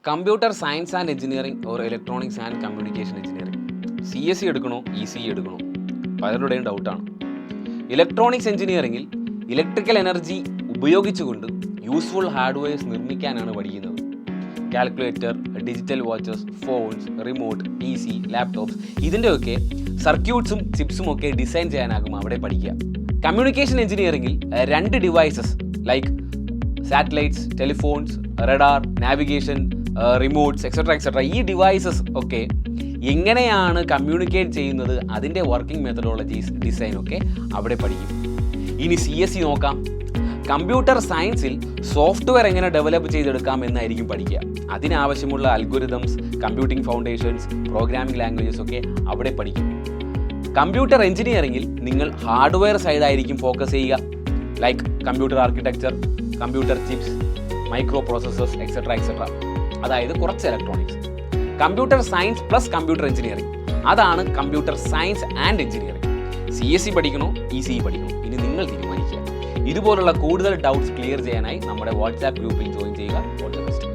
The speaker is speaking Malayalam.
Computer science and engineering or electronics and communication engineering CSE എടുക്കണോ ECE എടുക്കണോ പലരുടെയും ഡൗട്ടാണ്. ഇലക്ട്രോണിക്സ് എഞ്ചിനീയറിംഗിൽ ഇലക്ട്രിക്കൽ എനർജി ഉപയോഗിച്ചുകൊണ്ട് യൂസ്ഫുൾ ഹാർഡ്വെയർസ് നിർമ്മിക്കാനാണ് പഠിക്കുന്നത്. Calculator, digital watches, phones, remote, PC, laptops ഇതിൻ്റെയൊക്കെ സർക്യൂട്ട്സും ചിപ്സും ഒക്കെ ഡിസൈൻ ചെയ്യാനാകും അവിടെ പഠിക്കുക. കമ്മ്യൂണിക്കേഷൻ എഞ്ചിനീയറിംഗിൽ 2 devices like satellites, telephones, radar, navigation, remotes etcetera ഈ ഡിവൈസസ് ഒക്കെ എങ്ങനെയാണ് കമ്മ്യൂണിക്കേറ്റ് ചെയ്യുന്നത്, അതിൻ്റെ വർക്കിംഗ് മെത്തഡോളജീസ്, ഡിസൈൻ ഒക്കെ അവിടെ പഠിക്കും. ഇനി CSE നോക്കാം. കമ്പ്യൂട്ടർ സയൻസിൽ സോഫ്റ്റ്വെയർ എങ്ങനെ ഡെവലപ്പ് ചെയ്തെടുക്കാം എന്നായിരിക്കും പഠിക്കുക. അതിനാവശ്യമുള്ള algorithms, computing foundations, programming languages ഒക്കെ അവിടെ പഠിക്കും. കമ്പ്യൂട്ടർ എഞ്ചിനീയറിംഗിൽ നിങ്ങൾ ഹാർഡ്വെയർ സൈഡായിരിക്കും ഫോക്കസ് ചെയ്യുക, like computer architecture, computer chips, micro processors etcetera. അതായത് കുറച്ച് electronics. Computer science plus computer engineering, അതാണ് computer science and engineering. CSE പഠിക്കണോ ECE പഠിക്കണോ ഇനി നിങ്ങൾ തീരുമാനിക്കുക. ഇതുപോലുള്ള കൂടുതൽ ഡൗട്ട്സ് ക്ലിയർ ചെയ്യാനായി നമ്മുടെ വാട്സാപ്പ് ഗ്രൂപ്പിൽ ജോയിൻ ചെയ്യുക. All the best.